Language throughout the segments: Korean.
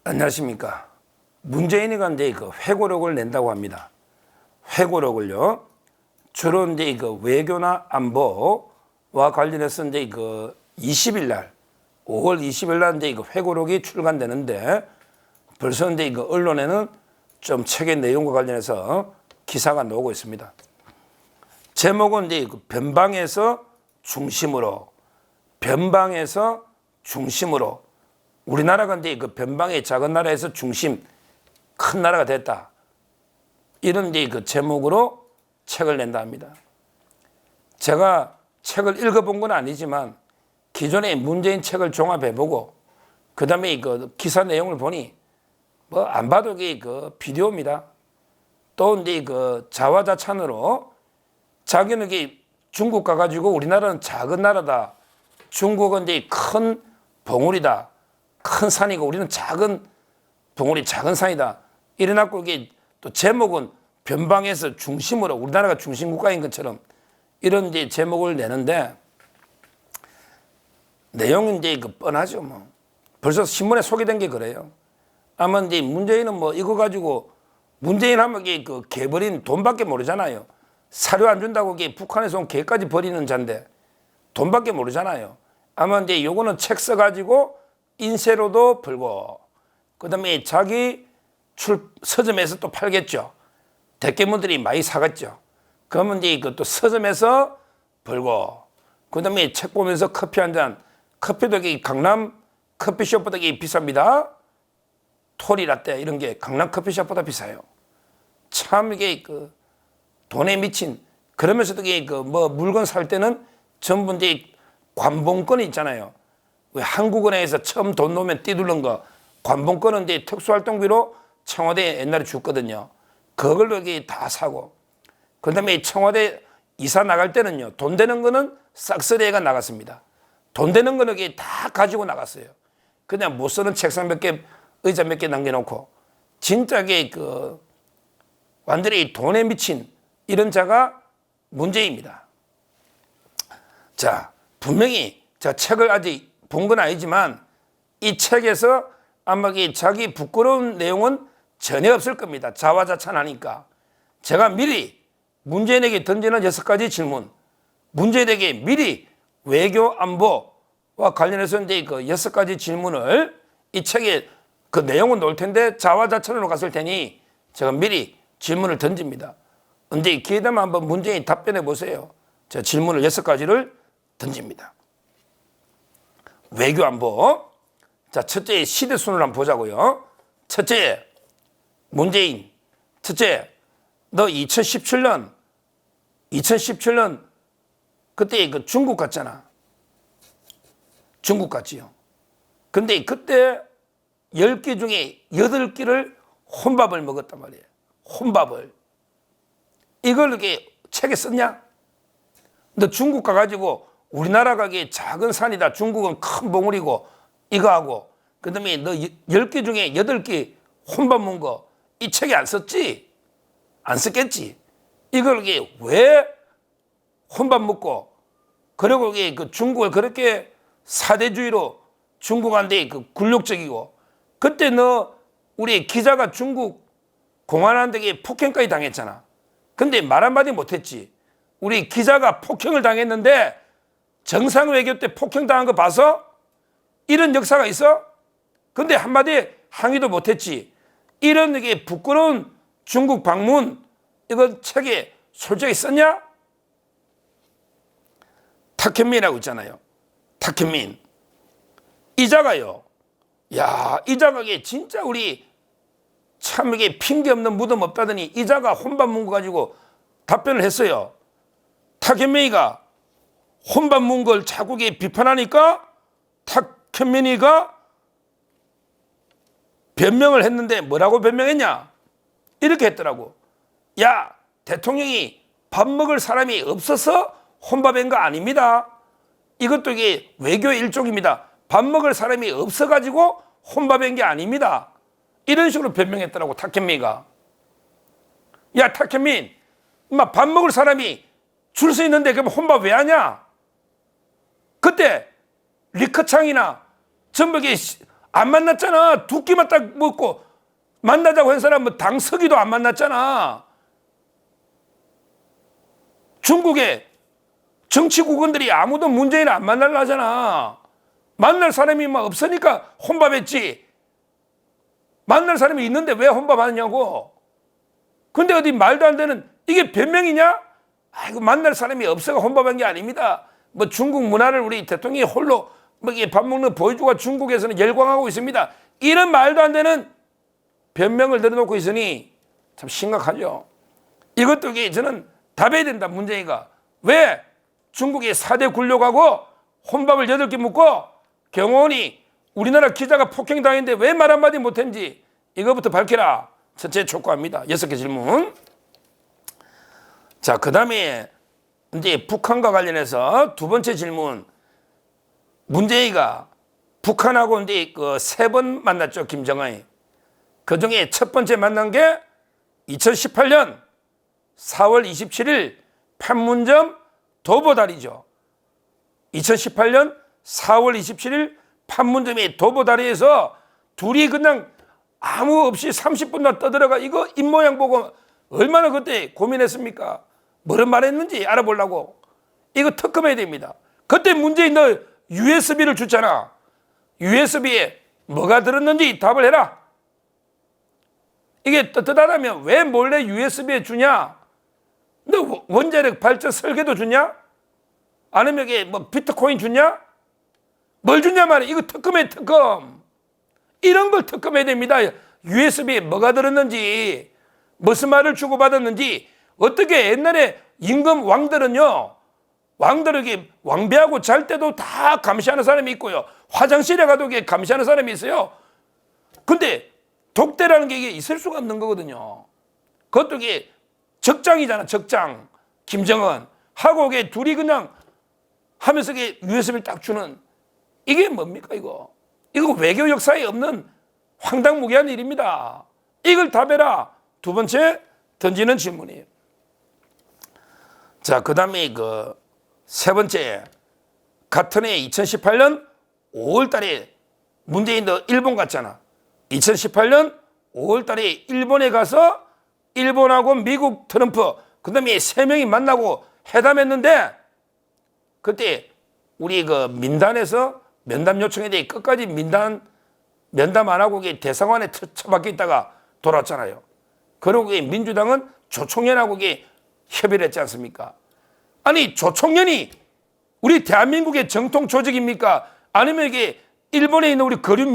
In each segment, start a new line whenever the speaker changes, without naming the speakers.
안녕하십니까. 문재인이가 이제 그 회고록을 낸다고 합니다. 회고록을요. 주로 이제 그 외교나 안보와 관련해서 이제 그 20일 날, 5월 20일 날 이제 그 회고록이 출간되는데 벌써 이제 그 언론에는 좀 책의 내용과 관련해서 기사가 나오고 있습니다. 제목은 이제 그 변방에서 중심으로, 우리나라가 이제 그 변방의 작은 나라에서 중심, 큰 나라가 됐다. 이런 이제 그 제목으로 책을 낸다 합니다. 제가 책을 읽어본 건 아니지만 기존의 문재인 책을 종합해보고 그 다음에 그 기사 내용을 보니 뭐 안 봐도 그 비디오입니다. 또 이제 그 자화자찬으로 자기는 중국 가가지고 우리나라는 작은 나라다. 중국은 이제 큰 봉우리다. 큰 산이고 우리는 작은 봉우리, 작은 산이다. 이래놓고 이게 또 제목은 변방에서 중심으로 우리나라가 중심 국가인 것처럼 이런 이제 제목을 내는데 내용은 이제 그 뻔하죠. 뭐 벌써 신문에 소개된 게 그래요. 아마 이제 문재인은 뭐 이거 가지고 문재인 하면 그 개버린 돈밖에 모르잖아요. 사료 안 준다고 북한에서 온 개까지 버리는 잔데 돈밖에 모르잖아요. 아마 이제 요거는 책 써가지고 인쇄로도 벌고 그 다음에 자기 서점에서 또 팔겠죠. 대깨문들이 많이 사겠죠. 그러면 이제 또 서점에서 벌고 그 다음에 책 보면서 커피 한 잔, 커피도 강남 커피숍보다 비쌉니다. 토리라떼 이런 게 강남 커피숍보다 비싸요. 참 이게 그 돈에 미친, 그러면서도 뭐 물건 살 때는 전부 이제 관봉권이 있잖아요. 왜 한국은행에서 처음 돈 놓으면 띠두른 거, 관봉권은 이제 특수활동비로 청와대에 옛날에 줬거든요. 그걸로 다 사고. 그 다음에 청와대 이사 나갈 때는요, 돈 되는 거는 싹쓸이가 나갔습니다. 돈 되는 거는 다 가지고 나갔어요. 그냥 못 쓰는 책상 몇 개, 의자 몇 개 남겨놓고. 진짜 완전히 돈에 미친 이런 자가 문제입니다. 자, 분명히 제가 책을 아직 본 건 아니지만 이 책에서 아마 자기 부끄러운 내용은 전혀 없을 겁니다. 자화자찬하니까. 제가 미리 문재인에게 던지는 6가지 질문, 문재인에게 미리 외교 안보와 관련해서 이제 그 6가지 질문을 이 책에 그 내용은 나올 텐데 자화자찬으로 갔을 테니 제가 미리 질문을 던집니다. 언제 기회 되면 한번 문재인 답변해 보세요. 제가 질문을 6가지를 던집니다. 외교 안보. 자, 첫째 시대순을 한번 보자고요. 첫째, 문재인. 첫째, 너 2017년 그때 그 중국 갔잖아. 중국 갔지요. 근데 그때 10개 중에 8개를 혼밥을 먹었단 말이에요. 혼밥을. 이걸 이렇게 책에 썼냐? 너 중국 가가지고 우리나라가 작은 산이다. 중국은 큰 봉우리고 이거 하고 그 다음에 너 10개 중에 8개 혼밥 먹은 거 이 책에 안 썼지? 안 썼겠지? 이걸 왜 혼밥 먹고 그리고 그 중국을 그렇게 사대주의로 중국한테 굴욕적이고 그때 너 우리 기자가 중국 공안한테 폭행까지 당했잖아. 근데 말 한마디 못했지. 우리 기자가 폭행을 당했는데 정상 외교 때 폭행당한 거 봐서 이런 역사가 있어? 근데 한마디 항의도 못했지. 이런 부끄러운 중국 방문 이건 책에 솔직히 썼냐? 탁현민이라고 있잖아요. 탁현민. 이자가요. 야, 이자가 진짜 우리 참 핑계 없는 무덤 없다더니 이자가 혼밥 먹은 거 가지고 답변을 했어요. 탁현민이가 혼밥 먹은 걸 자꾸 비판하니까 탁현민이가 변명을 했는데 뭐라고 변명했냐? 이렇게 했더라고. 야, 대통령이 밥 먹을 사람이 없어서 혼밥한 거 아닙니다. 이것도 외교의 일종입니다. 밥 먹을 사람이 없어가지고 혼밥한 게 아닙니다. 이런 식으로 변명했더라고, 탁현민이가. 야, 탁현민, 밥 먹을 사람이 줄 수 있는데 그럼 혼밥 왜 하냐? 그때 리커창이나 전부 안 만났잖아. 두 끼만 딱 먹고 만나자고 한 사람은 당서기도 안 만났잖아. 중국의 정치국원들이 아무도 문재인을 안 만나려 하잖아. 만날 사람이 막 없으니까 혼밥했지. 만날 사람이 있는데 왜 혼밥하느냐고. 근데 어디 말도 안 되는, 이게 변명이냐? 아이고, 만날 사람이 없어가 혼밥한 게 아닙니다. 뭐 중국 문화를 우리 대통령이 홀로 뭐 밥 먹는 보여주고 중국에서는 열광하고 있습니다. 이런 말도 안 되는 변명을 들어놓고 있으니 참 심각하죠. 이것도 저는 답해야 된다, 문재인이가. 왜 중국의 4대 굴욕하고 혼밥을 8개 먹고 경호원이 우리나라 기자가 폭행당했는데 왜 말 한마디 못했는지 이거부터 밝혀라. 첫째 촉구합니다. 6개 질문. 자, 그 다음에 이제 북한과 관련해서 두 번째 질문. 문재인이가 북한하고 이제 그 3번 만났죠, 김정은이. 그 중에 첫 번째 만난 게 2018년 4월 27일 판문점 도보다리죠. 2018년 4월 27일 판문점의 도보다리에서 둘이 그냥 아무 없이 30분나 떠들어가 이거 입모양 보고 얼마나 그때 고민했습니까? 뭐를 말했는지 알아보려고. 이거 특검해야 됩니다. 그때 문재인 너 USB를 줬잖아. USB에 뭐가 들었는지 답을 해라. 이게 떳떳하다면 왜 몰래 USB에 주냐? 너 원자력 발전 설계도 주냐? 아니면 이게 뭐 비트코인 주냐? 뭘 주냐 말이야. 이거 특검해, 특검. 이런 걸 특검해야 됩니다. USB에 뭐가 들었는지, 무슨 말을 주고받았는지. 어떻게 옛날에 임금 왕들은요, 왕들에게 왕비하고 잘 때도 다 감시하는 사람이 있고요, 화장실에 가도 감시하는 사람이 있어요. 근데 독대라는 게 이게 있을 수가 없는 거거든요. 그것도 이게 적장이잖아, 적장. 김정은 하고 이게 둘이 그냥 하면서 이게 USB를 딱 주는, 이게 뭡니까 이거? 이거 외교 역사에 없는 황당무계한 일입니다. 이걸 답해라. 두 번째 던지는 질문이에요. 자, 그 다음에 세 번째, 같은 해 2018년 5월 달에 문재인도 일본 갔잖아. 2018년 5월 달에 일본에 가서 일본하고 미국 트럼프, 그 다음에 3명이 만나고 회담했는데, 그때 우리 민단에서 면담 요청에 대해 끝까지 면담 안 하고 대사관에 처박혀 있다가 돌아왔잖아요. 그리고 민주당은 조총련하고 협의를 했지 않습니까? 아니, 조총련이 우리 대한민국의 정통 조직입니까? 아니면 이게 일본에 있는 우리 거류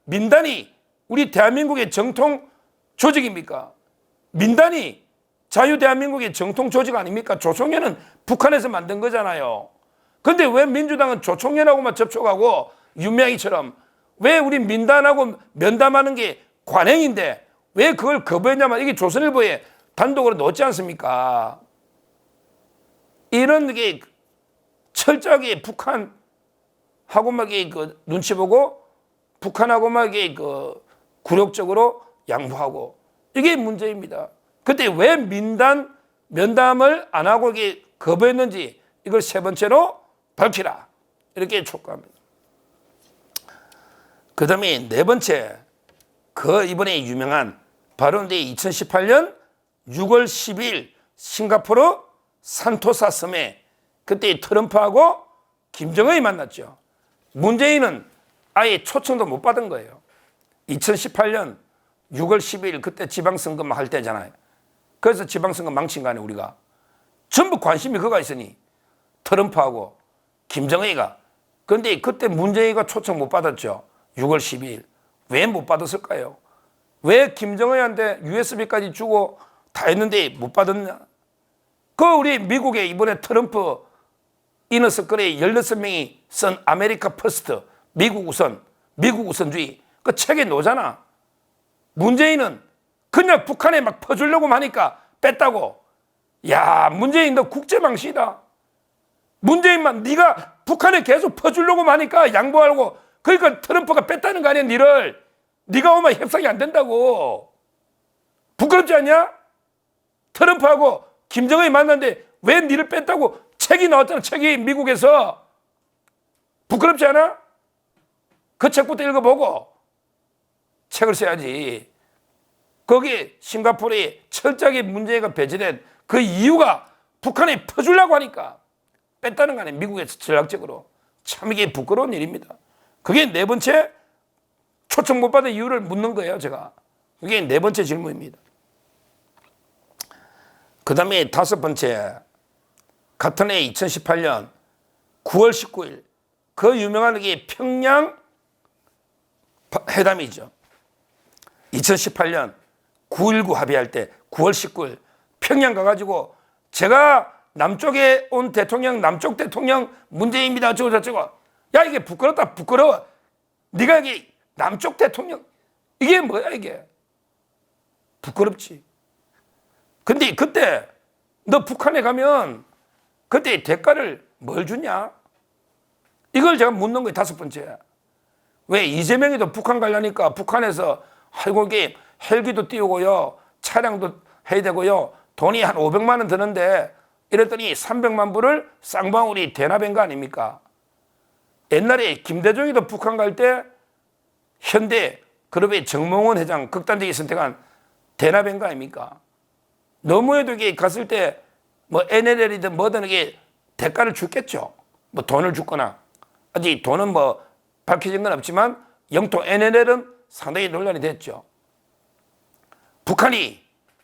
민단이 우리 대한민국의 정통 조직입니까? 민단이 자유대한민국의 정통 조직 아닙니까? 조총련은 북한에서 만든 거잖아요. 근데 왜 민주당은 조총련하고만 접촉하고 윤미향이처럼 왜 우리 민단하고 면담하는 게 관행인데 왜 그걸 거부했냐면 이게 조선일보에 단독으로 놓지 않습니까? 이런 게 철저하게 북한하고만 눈치 보고 북한하고만 굴욕적으로 양보하고 이게 문제입니다. 그때 왜 면담을 안 하고 거부했는지 이걸 세 번째로 밝히라. 이렇게 촉구합니다. 그 다음에 네 번째, 이번에 유명한 바로 2018년 6월 10일 싱가포르 산토사 섬에 그때 트럼프하고 김정은이 만났죠. 문재인은 아예 초청도 못 받은 거예요. 2018년 6월 10일 그때 지방선거 할 때잖아요. 그래서 지방선거 망친 거 아니에요, 우리가. 전부 관심이 그거가 있으니 트럼프하고 김정은이가. 그런데 그때 문재인이가 초청 못 받았죠. 6월 12일. 왜 못 받았을까요? 왜 김정은한테 USB까지 주고 다 했는데 못 받았냐? 우리 미국에 이번에 트럼프 이너서클에 16명이 쓴 아메리카 퍼스트, 미국 우선주의 그 책에 놓잖아. 문재인은 그냥 북한에 막 퍼주려고 하니까 뺐다고. 야, 문재인 너 국제망신이다. 문재인만 네가 북한에 계속 퍼주려고 하니까 양보하고, 그러니까 트럼프가 뺐다는 거 아니야, 니를. 네가 오면 협상이 안 된다고. 부끄럽지 않냐? 트럼프하고 김정은이 만났는데 왜 니를 뺐다고 책이 나왔잖아, 책이 미국에서. 부끄럽지 않아? 그 책부터 읽어보고 책을 써야지. 거기 싱가포르에 철저하게 문재인가 배제된 그 이유가 북한에 퍼주려고 하니까 뺐다는 거 아니에요. 미국에서 전략적으로. 참 이게 부끄러운 일입니다. 그게 네 번째 초청 못 받은 이유를 묻는 거예요, 제가. 그게 네 번째 질문입니다. 그 다음에 다섯 번째, 같은 해 2018년 9월 19일 그 유명한 게 평양 회담이죠. 2018년 9.19 합의할 때 9월 19일 평양 가가지고 제가 남쪽에 온 대통령, 남쪽 대통령 문재인입니다. 어쩌고 저쩌고. 야, 이게 부끄럽다, 부끄러워. 네가 이게 남쪽 대통령, 이게 뭐야, 이게. 부끄럽지. 근데 그때 너 북한에 가면 그때 대가를 뭘 주냐? 이걸 제가 묻는 거예요, 다섯 번째. 왜 이재명이도 북한 가려니까 북한에서 아이고 이게 헬기도 띄우고요, 차량도 해야 되고요, 돈이 한 500만 원 드는데 이랬더니 300만 불을 쌍방울이 대납한 거 아닙니까? 옛날에 김대중이도 북한 갈 때 현대 그룹의 정몽원 회장 극단적인 선택한 대납한 거 아닙니까? 너무해도 이게 갔을 때 뭐 NLL이든 뭐든 이게 대가를 줬겠죠. 뭐 돈을 줬거나. 아직 돈은 뭐 밝혀진 건 없지만 영토 NLL은 상당히 논란이 됐죠. 북한이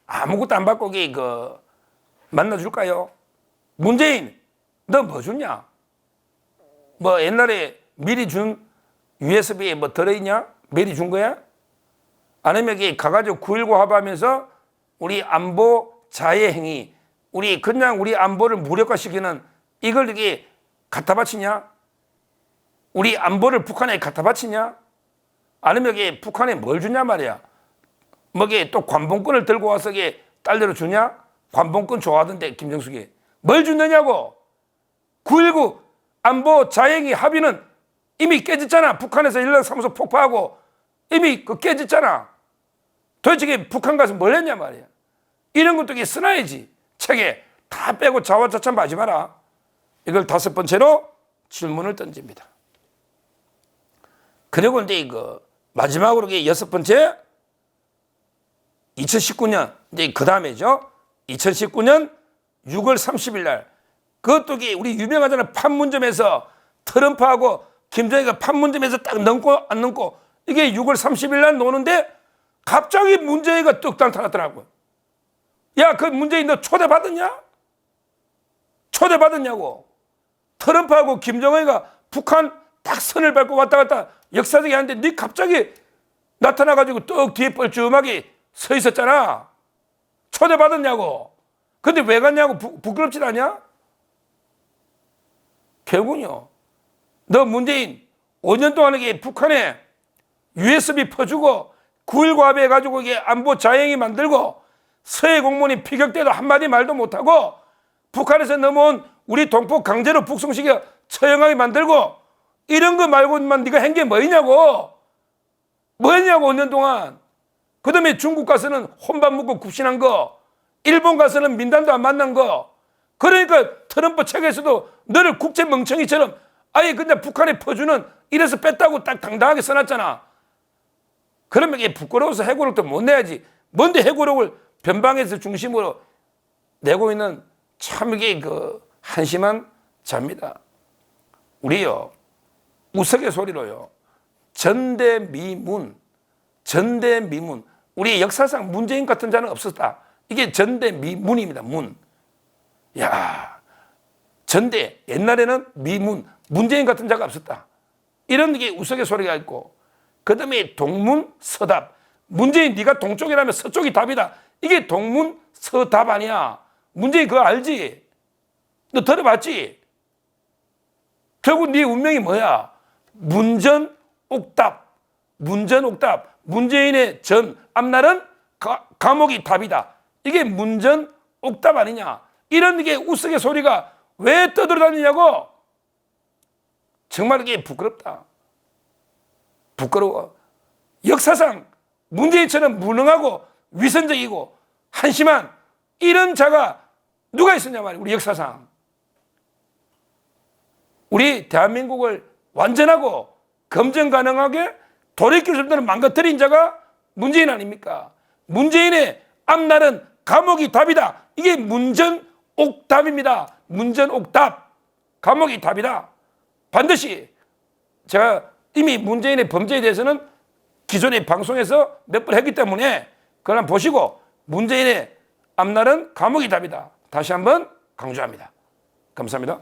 아무것도 안 받고 그 만나줄까요? 문재인, 너 뭐 줬냐? 뭐 옛날에 미리 준 USB에 뭐 들어있냐? 미리 준 거야? 아니면 여기 가가지고 9.19 합의하면서 우리 안보 자해 행위, 우리 그냥 우리 안보를 무력화시키는 이걸 이게 갖다 바치냐? 우리 안보를 북한에 갖다 바치냐? 아니면 여기 북한에 뭘 주냐 말이야. 뭐 이게 또 관봉권을 들고 와서 이게 딸대로 주냐? 관봉권 좋아하던데 김정숙이. 뭘 주느냐고. 9.19 안보 자해행위 합의는 이미 깨졌잖아. 북한에서 연락사무소 폭파하고 이미 그 깨졌잖아. 도대체 이게 북한 가서 뭘 했냐 말이야. 이런 것도 이게 써놔야지. 책에 다 빼고 자화자찬 하지 마라. 이걸 다섯 번째로 질문을 던집니다. 그리고 이제 이거 마지막으로 이게 여섯 번째 2019년 이제 그 다음에죠. 2019년 6월 30일 날 그것도 이게 우리 유명하잖아요. 판문점에서 트럼프하고 김정일이가 판문점에서 딱 넘고 안 넘고 이게 6월 30일 날 노는데 갑자기 문재인이가 뚝딱 나타났더라고요. 야, 그 문재인 너 초대받았냐? 초대받았냐고. 트럼프하고 김정은이가 북한 딱 선을 밟고 왔다 갔다 역사적이 하는데 네 갑자기 나타나가지고 떡 뒤에 뻘쭘하게 서 있었잖아. 초대받았냐고. 근데 왜 갔냐고. 부끄럽지 않냐? 결국은요, 너 문재인 5년 동안 이게 북한에 USB 퍼주고 9.19 합의해가지고 이게 안보 자행이 만들고 서해 공무원이 피격돼도 한마디 말도 못하고 북한에서 넘어온 우리 동포 강제로 북송시켜 처형하게 만들고 이런 거 말고만 네가 한 게 뭐냐고. 뭐 했냐고 5년 동안. 그 다음에 중국 가서는 혼밥 먹고 굽신한 거, 일본 가서는 민단도 안 만난 거. 그러니까 트럼프 책에서도 너를 국제 멍청이처럼 아예 그냥 북한에 퍼주는 이래서 뺐다고 딱 당당하게 써놨잖아. 그러면 이게 부끄러워서 해고록도 못 내야지. 뭔데 해고록을 변방에서 중심으로 내고 있는 참 이게 그 한심한 자입니다. 우리요, 우스갯소리로요, 전대미문, 전대미문. 우리 역사상 문재인 같은 자는 없었다. 이게 전대미문입니다. 문. 야, 전대 옛날에는 미문, 문재인 같은 자가 없었다. 이런 게 우스갯소리가 있고, 그 다음에 동문서답. 문재인 네가 동쪽이라면 서쪽이 답이다. 이게 동문서답 아니야. 문재인 그거 알지? 너 들어봤지? 결국 네 운명이 뭐야? 문전옥답. 문전옥답. 문재인의 전 앞날은 감옥이 답이다. 이게 문전옥답 아니냐? 이런 게 우스갯소리가 왜 떠들어다니냐고. 정말 이게 부끄럽다. 부끄러워. 역사상 문재인처럼 무능하고 위선적이고 한심한 이런 자가 누가 있었냐 말이야. 우리 역사상. 우리 대한민국을 완전하고 검증 가능하게 돌이킬 수 없는 망가뜨린 자가 문재인 아닙니까? 문재인의 앞날은 감옥이 답이다. 이게 문전옥답입니다. 문전옥답. 감옥이 답이다. 반드시 제가 이미 문재인의 범죄에 대해서는 기존의 방송에서 몇 번 했기 때문에 그걸 한번 보시고 문재인의 앞날은 감옥이 답이다. 다시 한번 강조합니다. 감사합니다.